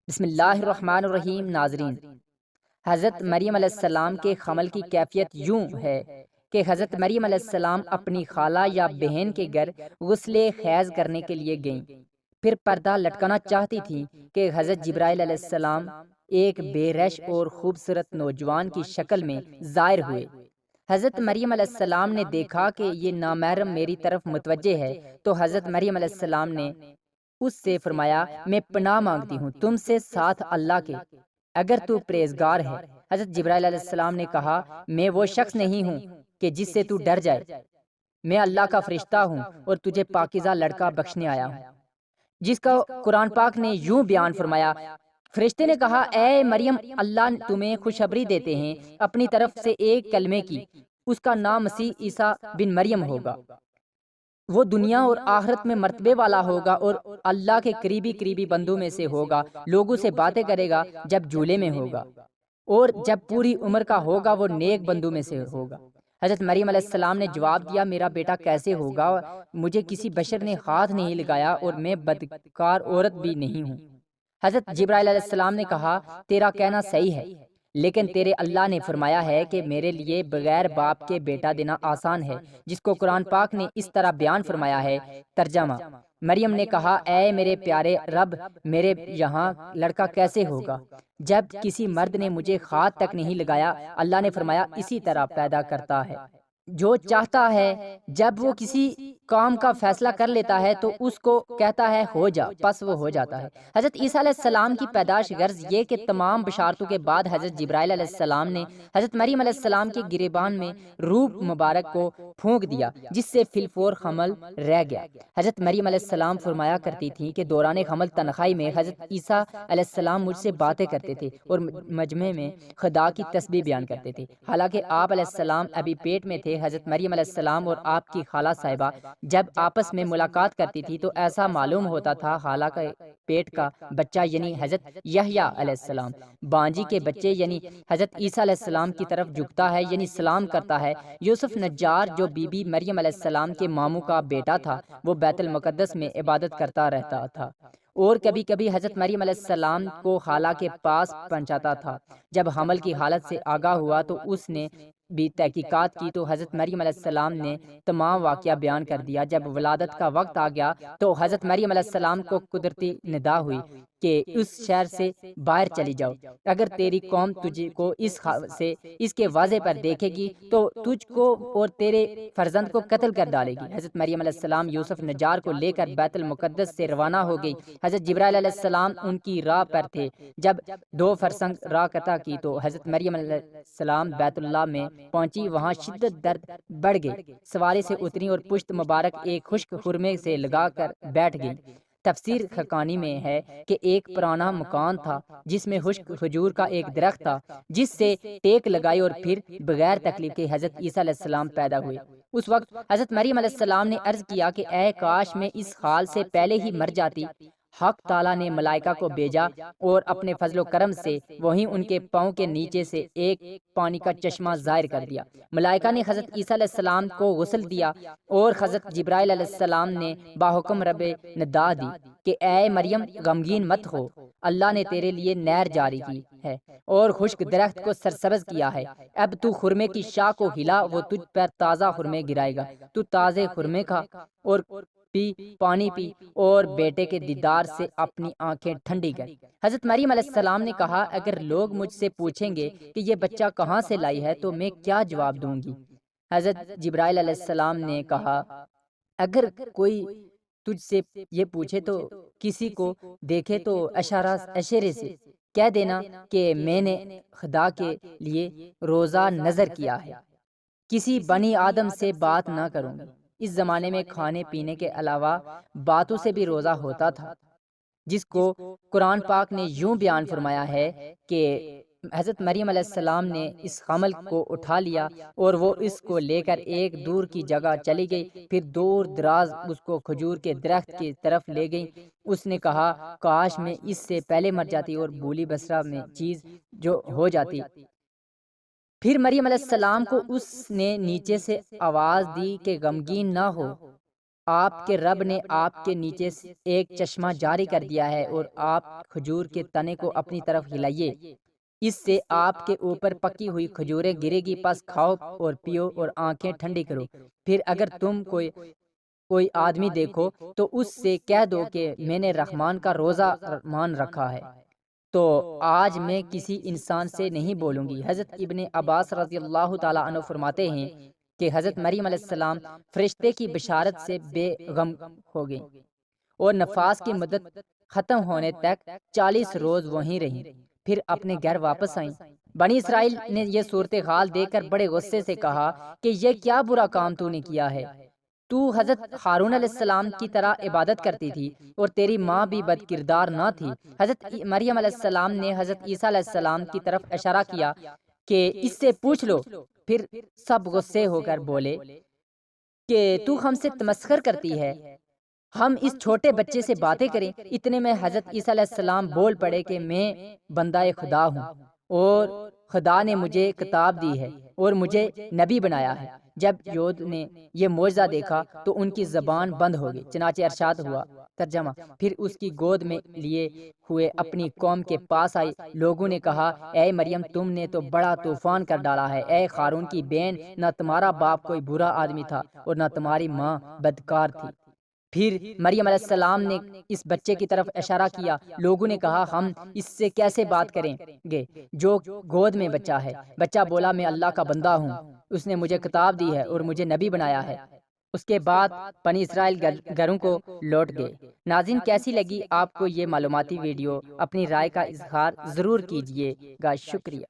بسم اللہ الرحمن الرحیم۔ ناظرین، حضرت مریم علیہ السلام کے حمل کی کیفیت یوں ہے کہ حضرت مریم علیہ السلام اپنی خالہ یا بہن کے گھر غسل خیز کرنے کے لیے گئیں۔ پھر پردہ لٹکانا چاہتی تھیں کہ حضرت جبرائیل علیہ السلام ایک بے رش اور خوبصورت نوجوان کی شکل میں ظاہر ہوئے۔ حضرت مریم علیہ السلام نے دیکھا کہ یہ نامحرم میری طرف متوجہ ہے، تو حضرت مریم علیہ السلام نے اس سے فرمایا، میں پناہ مانگتی ہوں تم سے ساتھ اللہ کے، اگر تو پرہیزگار ہے۔ حضرت جبرائیل علیہ السلام نے کہا، میں وہ شخص نہیں ہوں کہ جس سے تو ڈر جائے، میں اللہ کا فرشتہ ہوں اور تجھے پاکیزہ لڑکا بخشنے آیا ہوں، جس کا قرآن پاک نے یوں بیان فرمایا۔ فرشتے نے کہا، اے مریم، اللہ تمہیں خوشخبری دیتے ہیں اپنی طرف سے ایک کلمے کی، اس کا نام مسیح عیسیٰ بن مریم ہوگا۔ وہ دنیا اور آخرت میں مرتبے والا ہوگا اور اللہ کے قریبی بندوں میں سے ہوگا۔ لوگوں سے باتیں کرے گا جب جھولے میں ہوگا، اور جب پوری عمر کا ہوگا وہ نیک بندوں میں سے ہوگا۔ حضرت مریم علیہ السلام نے جواب دیا، میرا بیٹا کیسے ہوگا؟ مجھے کسی بشر نے ہاتھ نہیں لگایا اور میں بدکار عورت بھی نہیں ہوں۔ حضرت جبرائیل علیہ السلام نے کہا، تیرا کہنا صحیح ہے، لیکن تیرے اللہ نے فرمایا ہے کہ میرے لیے بغیر باپ کے بیٹا دینا آسان ہے، جس کو قرآن پاک نے اس طرح بیان فرمایا ہے۔ ترجمہ: مریم نے کہا، اے میرے پیارے رب، میرے یہاں لڑکا کیسے ہوگا جب کسی مرد نے مجھے ہاتھ تک نہیں لگایا؟ اللہ نے فرمایا، اسی طرح پیدا کرتا ہے جو چاہتا ہے۔ جب وہ کسی کام کا فیصلہ کر لیتا ہے تو اس کو کہتا ہے ہو جا، پس وہ ہو جاتا ہے۔ حضرت عیسیٰ علیہ السلام کی پیدائش غرض یہ کہ تمام بشارتوں کے بعد حضرت جبرائیل علیہ السلام نے حضرت مریم علیہ السلام کے گریبان میں روح مبارک کو پھونک دیا، جس سے فی الفور حمل رہ گیا۔ حضرت مریم علیہ السلام فرمایا کرتی تھیں کہ دوران حمل تنہائی میں حضرت عیسیٰ علیہ السلام مجھ سے باتیں کرتے تھے اور مجمع میں خدا کی تسبیح بیان کرتے تھے۔ حالانکہ آپ علیہ السلام ابھی پیٹ میں تھے، حضرت مریم علیہ السلام اور آپ کی خالہ صاحبہ جب آپس میں ملاقات کرتی تھی تو ایسا معلوم ہوتا تھا خالہ کا پیٹ کا بچہ یعنی حضرت یحییٰ علیہ السلام بانجی کے بچے یعنی حضرت عیسیٰ علیہ السلام کی طرف جھکتا ہے، یعنی سلام کرتا ہے۔ یوسف نجار جو بی بی مریم علیہ السلام کے ماموں کا بیٹا تھا، وہ بیت المقدس میں عبادت کرتا رہتا تھا اور کبھی کبھی حضرت مریم علیہ السلام کو خالہ کے پاس پہنچاتا تھا۔ جب حمل کی حالت سے آگاہ ہوا تو اس نے بھی تحقیقات کی تو حضرت مریم علیہ السلام نے تمام واقعہ بیان کر دیا۔ جب ولادت کا وقت آ گیا تو حضرت مریم علیہ السلام کو قدرتی ندا ہوئی کہ اس شہر سے باہر چلی جاؤ، اگر تیری قوم تجھ کو اس کے واضح پر دیکھے گی تو تجھ کو اور تیرے فرزند کو قتل کر ڈالے گی۔ حضرت مریم علیہ السلام یوسف نجار کو لے کر بیت المقدس سے روانہ ہو گئی۔ حضرت جبرائیل علیہ السلام ان کی راہ پر تھے۔ جب 2 فرسنگ راہ قطع کی تو حضرت مریم علیہ السلام بیت اللہ میں پہنچی، وہاں شدت درد بڑھ گئی، سواری سے اتری اور پشت مبارک ایک خشک خرمے سے لگا کر بیٹھ گئی۔ تفسیر حقانی میں ہے کہ ایک پرانا مکان تھا جس میں خشک کھجور کا ایک درخت تھا، جس سے ٹیک لگائی اور پھر بغیر تکلیف کے حضرت عیسیٰ علیہ السلام پیدا ہوئے۔ اس وقت حضرت مریم علیہ السلام نے عرض کیا کہ اے کاش میں اس حال سے پہلے ہی مر جاتی۔ حق تعالیٰ نے ملائکہ کو بھیجا اور اپنے فضل و کرم سے وہیں ان کے پاؤں کے نیچے سے ایک پانی کا چشمہ ظاہر کر دیا۔ ملائکہ نے حضرت عیسیٰ علیہ السلام کو غسل دیا اور حضرت جبرائیل علیہ السلام نے باحکم رب ندا دی کہ اے مریم غمگین مت ہو، اللہ نے تیرے لیے نہر جاری کی ہے اور خشک درخت کو سرسبز کیا ہے۔ اب تو خرمے کی شاخ کو ہلا، وہ تجھ پر تازہ خرمے گرائے گا، تو تازے خرمے کھا اور پانی پی اور بیٹے کے دیدار سے اپنی آنکھیں ٹھنڈی کر۔ حضرت مریم علیہ السلام نے کہا، اگر لوگ مجھ سے پوچھیں گے کہ یہ بچہ کہاں سے لائی ہے تو میں کیا جواب دوں گی؟ حضرت جبرائیل علیہ السلام نے کہا، اگر کوئی تجھ سے یہ پوچھے تو کسی کو دیکھے تو اشارے سے کہہ دینا کہ میں نے خدا کے لیے روزہ نظر کیا ہے، کسی بنی آدم سے بات نہ کروں گی۔ اس زمانے میں کھانے پینے کے علاوہ باتوں سے بھی روزہ ہوتا تھا، جس کو قرآن پاک نے یوں بیان فرمایا ہے کہ حضرت مریم علیہ السلام نے اس حمل کو اٹھا لیا اور وہ اس کو لے کر ایک دور کی جگہ چلی گئی، پھر دور دراز اس کو کھجور کے درخت کی طرف لے گئی۔ اس نے کہا، کاش میں اس سے پہلے مر جاتی اور بولی بسرا میں چیز جو ہو جاتی۔ پھر مریم علیہ السلام کو اس نے نیچے سے آواز دی کہ غمگین نہ ہو، آپ کے رب نے آپ کے نیچے سے ایک چشمہ جاری کر دیا ہے، اور آپ کھجور کے تنے کو اپنی طرف ہلائیے، اس سے آپ کے اوپر پکی ہوئی کھجوریں گرے گی، پس کھاؤ اور پیو اور آنکھیں ٹھنڈی کرو۔ پھر اگر تم کوئی آدمی دیکھو تو اس سے کہہ دو کہ میں نے رحمان کا روزہ مان رکھا ہے، تو آج میں کسی انسان سے نہیں بولوں گی۔ حضرت ابن عباس رضی اللہ تعالیٰ عنہ فرماتے ہیں کہ حضرت مریم علیہ السلام فرشتے کی بشارت سے بے غم ہو گئیں اور نفاس کی مدت ختم ہونے تک 40 روز وہیں رہیں، پھر اپنے گھر واپس آئیں۔ بنی اسرائیل نے یہ صورتحال دیکھ کر بڑے غصے سے کہا کہ یہ کیا برا کام تو نے کیا ہے؟ تو حضرت ہارون علیہ السلام کی طرح عبادت کرتی تھی، اور تیری ماں بھی بد کردار نہ تھی۔ حضرت مریم علیہ السلام نے حضرت عیسیٰ علیہ السلام کی طرف اشارہ کیا کہ اس سے پوچھ لو۔ پھر سب غصے ہو کر بولے کہ تو ہم سے تمسخر کرتی ہے، ہم اس چھوٹے بچے سے باتیں کریں۔ اتنے میں حضرت عیسیٰ علیہ السلام بول پڑے کہ میں بندہ خدا ہوں، اور خدا نے مجھے کتاب دی ہے اور مجھے نبی بنایا ہے۔ جب یہود نے یہ معجزہ دیکھا تو ان کی زبان بند ہو گئی، چنانچہ ارشاد ہوا۔ ترجمہ: پھر اس کی گود میں لیے ہوئے اپنی قوم کے پاس آئی۔ لوگوں نے کہا، اے مریم، تم نے تو بڑا طوفان کر ڈالا ہے۔ اے ہارون کی بہن، نہ تمہارا باپ کوئی برا آدمی تھا اور نہ تمہاری ماں بدکار تھی۔ پھر مریم علیہ السلام نے اس بچے کی طرف اشارہ کیا۔ لوگوں نے کہا، ہم اس سے کیسے بات کریں گے جو گود میں بچہ ہے؟ بچہ بولا، میں اللہ کا بندہ ہوں، اس نے مجھے کتاب دی ہے اور مجھے نبی بنایا ہے۔ اس کے بعد بنی اسرائیل گھروں کو لوٹ گئے۔ ناظرین، کیسی لگی آپ کو یہ معلوماتی ویڈیو؟ اپنی رائے کا اظہار ضرور کیجیے گا۔ شکریہ۔